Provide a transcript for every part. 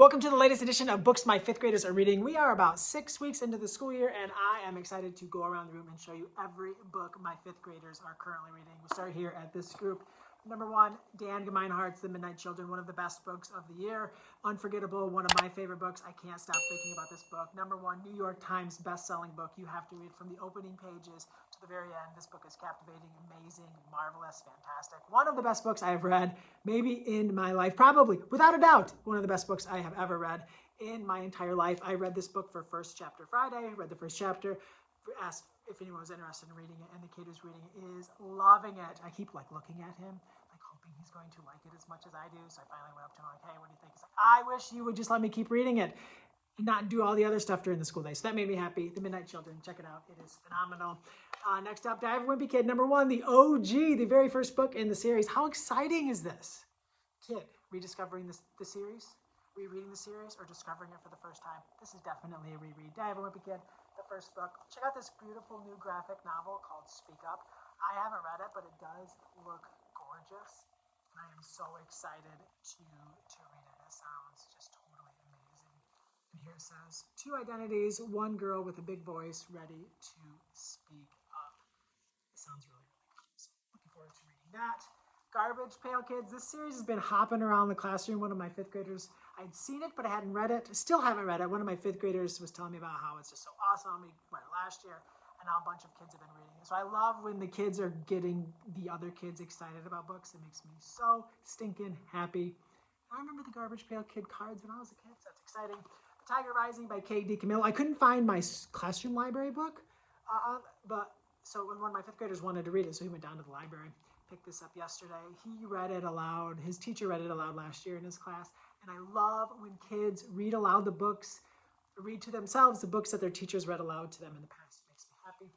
Welcome to the latest edition of Books My Fifth Graders Are Reading. We are about 6 weeks into the school year, and I am excited to go around the room and show you every book my fifth graders are currently reading. We'll start here at this group. Number 1, Dan Gemeinhardt's The Midnight Children, one of the best books of the year. Unforgettable, one of my favorite books. I can't stop thinking about this book. Number 1, New York Times best-selling book. You have to read from the opening pages to the very end. This book is captivating, amazing, marvelous, fantastic. One of the best books I have read, maybe in my life, probably, without a doubt, one of the best books I have ever read in my entire life. I read this book for First Chapter Friday, read the first chapter, asked if anyone was interested in reading it, and the kid who's reading it is loving it. I keep looking at him, hoping he's going to like it as much as I do. So I finally went up to him hey, what do you think? He's like, I wish you would just let me keep reading it and not do all the other stuff during the school day. So that made me happy. The Midnight Children, check it out. It is phenomenal. Next up, Dive Wimpy Kid, number 1, the OG, the very first book in the series. How exciting is this? Kid, rediscovering the series, rereading the series, or discovering it for the first time. This is definitely a reread. Dive Wimpy Kid, the first book. Check out this beautiful new graphic novel called Speak Up. I haven't read it, but it does look gorgeous. I am so excited to read it. It sounds just totally amazing. And here it says, 2 identities, 1 girl with a big voice ready to speak up. It sounds really, really cool. So looking forward to reading that. Garbage Pail Kids. This series has been hopping around the classroom. One of my 5th graders, I'd seen it, but I hadn't read it. Still haven't read it. One of my 5th graders was telling me about how it's just so awesome. We read it last year. And now a bunch of kids have been reading it. So I love when the kids are getting the other kids excited about books. It makes me so stinking happy. I remember the Garbage Pail Kid cards when I was a kid, so that's exciting. The Tiger Rising by K.D. Camillo. I couldn't find my classroom library book, so when one of my 5th graders wanted to read it, so he went down to the library, picked this up yesterday. He read it aloud. His teacher read it aloud last year in his class. And I love when kids read aloud the books, read to themselves the books that their teachers read aloud to them in the past. Happy.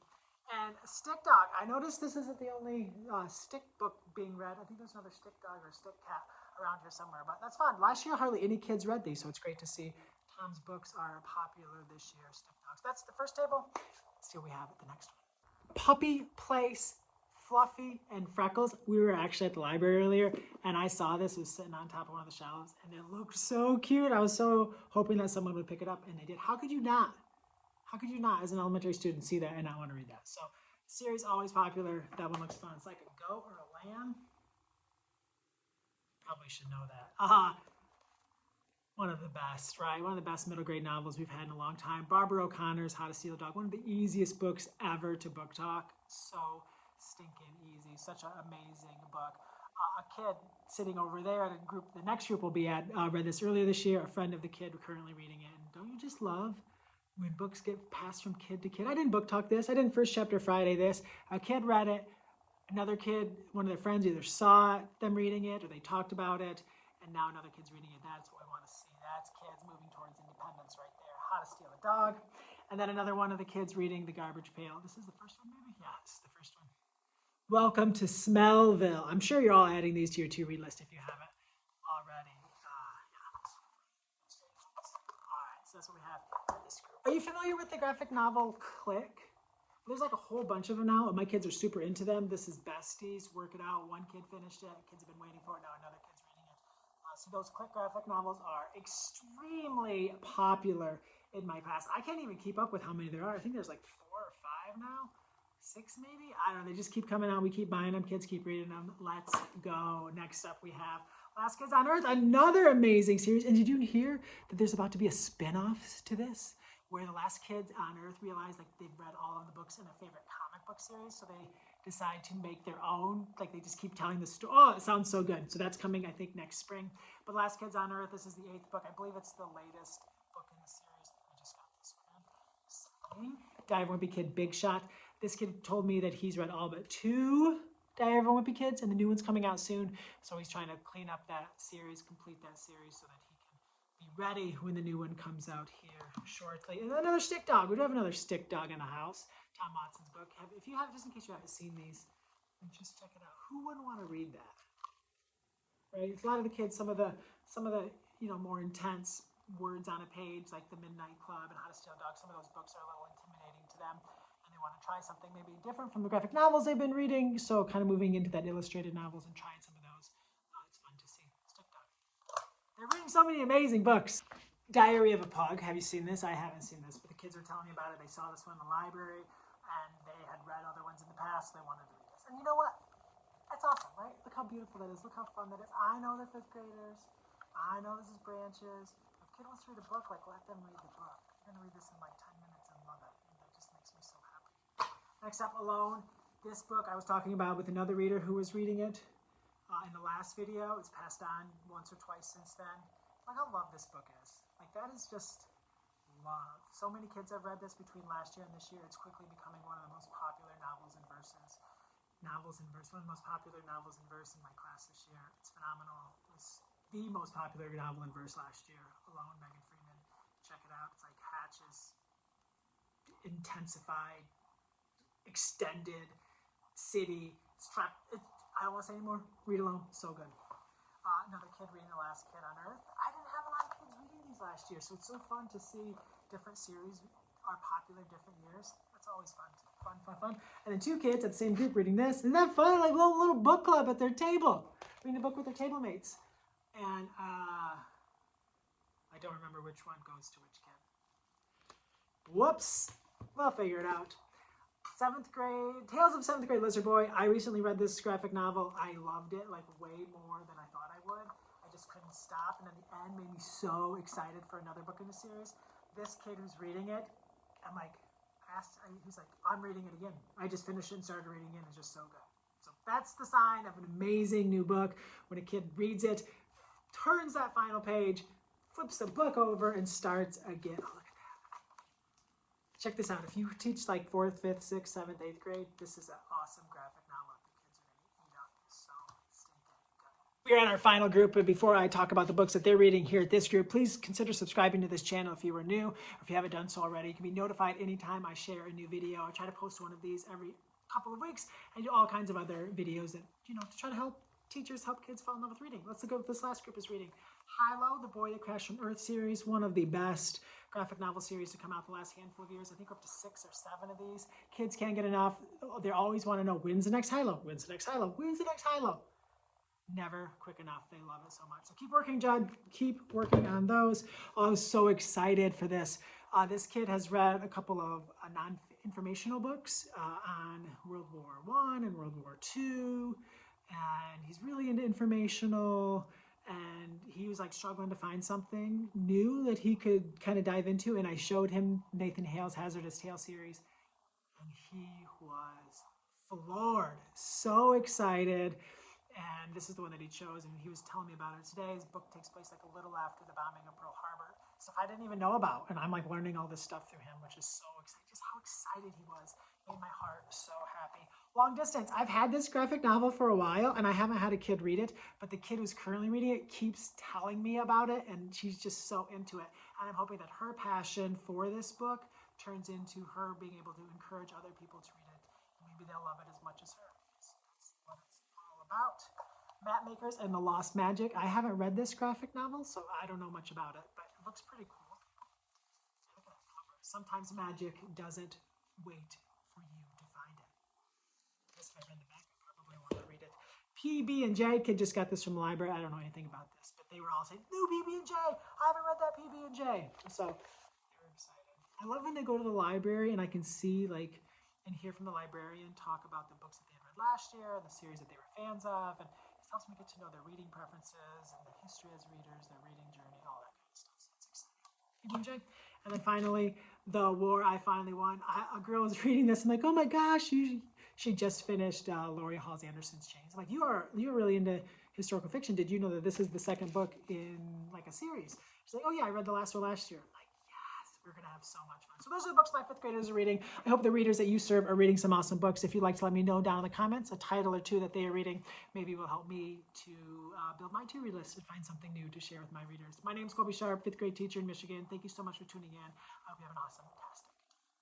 And Stick Dog. I noticed this isn't the only stick book being read. I think there's another Stick Dog or Stick Cat around here somewhere, but that's fun. Last year, hardly any kids read these, so it's great to see Tom's books are popular this year. Stick Dogs. That's the first table. Let's see what we have at the next one. Puppy Place, Fluffy and Freckles. We were actually at the library earlier, and I saw this. It was sitting on top of one of the shelves, and it looked so cute. I was so hoping that someone would pick it up, and they did. How could you not? How could you not, as an elementary student, see that and not want to read that? So, series always popular. That one looks fun. It's like a goat or a lamb. Probably should know that. One of the best, right? One of the best middle grade novels we've had in a long time. Barbara O'Connor's How to Steal a Dog. One of the easiest books ever to book talk. So stinking easy. Such an amazing book. A kid sitting over there at a group, the next group will be at, read this earlier this year. A friend of the kid currently reading it. And don't you just love when books get passed from kid to kid? I didn't book talk this. I didn't First Chapter Friday this. A kid read it. Another kid, one of their friends either saw them reading it or they talked about it. And now another kid's reading it. That's what I want to see. That's kids moving towards independence right there. How to Steal a Dog. And then another one of the kids reading The Garbage Pail. This is the first one, maybe? Yeah, this is the first one. Welcome to Smellville. I'm sure you're all adding these to your to-read list if you haven't already. So that's what we have in this group. Are you familiar with the graphic novel Click? There's like a whole bunch of them now. My kids are super into them. This is Besties, Work It Out. One kid finished it. Kids have been waiting for it. Now another kid's reading it. So those Click graphic novels are extremely popular in my class. I can't even keep up with how many there are. I think there's like 4 or 5 now. 6 maybe? I don't know. They just keep coming out. We keep buying them. Kids keep reading them. Let's go. Next up we have Last Kids on Earth, another amazing series. And did you hear that there's about to be a spin-off to this? Where the last kids on Earth realize like they've read all of the books in their favorite comic book series, so they decide to make their own. Like they just keep telling the story. Oh, it sounds so good. So that's coming, I think, next spring. But Last Kids on Earth, this is the 8th book. I believe it's the latest book in the series. I just got this one. Dive Wimpy Kid, Big Shot. This kid told me that he's read all but 2 Dive Wimpy Kids, and the new one's coming out soon. So he's trying to clean up that series, complete that series, so that he can be ready when the new one comes out here shortly. And another Stick Dog. We do have another Stick Dog in the house. Tom Watson's book. If you have, just in case you haven't seen these, just check it out. Who wouldn't want to read that? Right? It's a lot of the kids. Some of the more intense words on a page, like The Midnight Club and How to Steal a Dog. Some of those books are a little intimidating to them, and they want to try something maybe different from the graphic novels they've been reading. So kind of moving into that illustrated novels and trying some of those. It's fun to see. Stick Dog. They're reading so many amazing books. Diary of a Pug. Have you seen this? I haven't seen this, but the kids were telling me about it. They saw this one in the library, and they had read other ones in the past. So they wanted to read this. And you know what? That's awesome, right? Look how beautiful that is. Look how fun that is. I know they're fifth graders. I know this is branches. If a kid wants to read a book, like, let them read the book. You're going to read this in like 10 minutes and love it. And that just makes me so happy. Next up, Alone. This book I was talking about with another reader who was reading it in the last video. It's passed on once or twice since then. Look how love this book is. Like, that is just love. So many kids have read this between last year and this year. It's quickly becoming one of the most popular novels in verse. One of the most popular novels in verse in my class this year. It's phenomenal. It was the most popular novel in verse last year. Alone, Megan Freeman. Check it out. It's like Hatch's intensified, extended city. I don't want to say anymore. Read Alone. So good. Another kid reading The Last Kid on Earth. I didn't have a lot of kids reading these last year, so it's so fun to see different series are popular different years. That's always fun. Fun. And then two kids at the same group reading this. Isn't that fun? Like a little book club at their table. Reading a book with their table mates. And I don't remember which one goes to which kid. Whoops. We'll figure it out. 7th grade, Tales of 7th Grade Lizard Boy. I recently read this graphic novel. I loved it, like way more than I thought I would. I just couldn't stop. And then the end made me so excited for another book in the series. This kid who's reading it, I'm like, he's like, I'm reading it again. I just finished it and started reading it. It's just so good. So that's the sign of an amazing new book. When a kid reads it, turns that final page, flips the book over, and starts again. Oh, look at that. Check this out. If you teach like 4th, 5th, 6th, 7th, 8th grade, this is an awesome graphic novel that the kids are going to eat up. So stinking good. We're on our final group, but before I talk about the books that they're reading here at this group, please consider subscribing to this channel if you are new, or if you haven't done so already. You can be notified anytime I share a new video. I try to post one of these every couple of weeks and do all kinds of other videos that, to try to help teachers, help kids fall in love with reading. Let's look at what this last group is reading. Hilo, The Boy That Crashed from Earth series, one of the best graphic novel series to come out the last handful of years. I think we're up to 6 or 7 of these. Kids can't get enough. They always want to know, when's the next Hilo? When's the next Hilo? When's the next Hilo? Never quick enough. They love it so much. So keep working, Judd. Keep working on those. Oh, I was so excited for this. This kid has read a couple of non-informational books on World War I and World War II. And he's really into informational. And he was like struggling to find something new that he could kind of dive into. And I showed him Nathan Hale's Hazardous Tale series. And he was floored. So excited. And this is the one that he chose, and he was telling me about it today. His book takes place like a little after the bombing of Pearl Harbor. Stuff I didn't even know about. And I'm like learning all this stuff through him, which is so exciting. Just how excited he was made my heart so happy. Long Distance. I've had this graphic novel for a while, and I haven't had a kid read it, but the kid who's currently reading it keeps telling me about it, and she's just so into it. And I'm hoping that her passion for this book turns into her being able to encourage other people to read it. Maybe they'll love it as much as her. That's what it's all about. Map Makers and the Lost Magic. I haven't read this graphic novel, so I don't know much about it, but it looks pretty cool. Look at that cover. Sometimes magic doesn't wait for you to find it. I guess if I read the back, I probably want to read it. PB&J. Kid just got this from the library. I don't know anything about this, but they were all saying, new PB&J. I haven't read that PB&J. So they were excited. I love when they go to the library and I can see and hear from the librarian talk about the books that they had read last year, the series that they were fans of, and it helps me get to know their reading preferences and their history as readers, their reading journey, all that kind of stuff. So it's exciting. And then finally, The War I Finally Won. A girl was reading this. I'm like, oh my gosh, she just finished Laurie Halse Anderson's Chains. I'm like, you're really into historical fiction. Did you know that this is the second book in like a series? She's like, oh yeah, I read the last one last year. I'm like, yes, we're gonna have so much fun. So those are the books my 5th graders are reading. I hope the readers that you serve are reading some awesome books. If you'd like to let me know down in the comments a title or two that they are reading, maybe will help me to build my to-read list and find something new to share with my readers. My name is Colby Sharp, 5th grade teacher in Michigan. Thank you so much for tuning in. I hope you have an awesome test.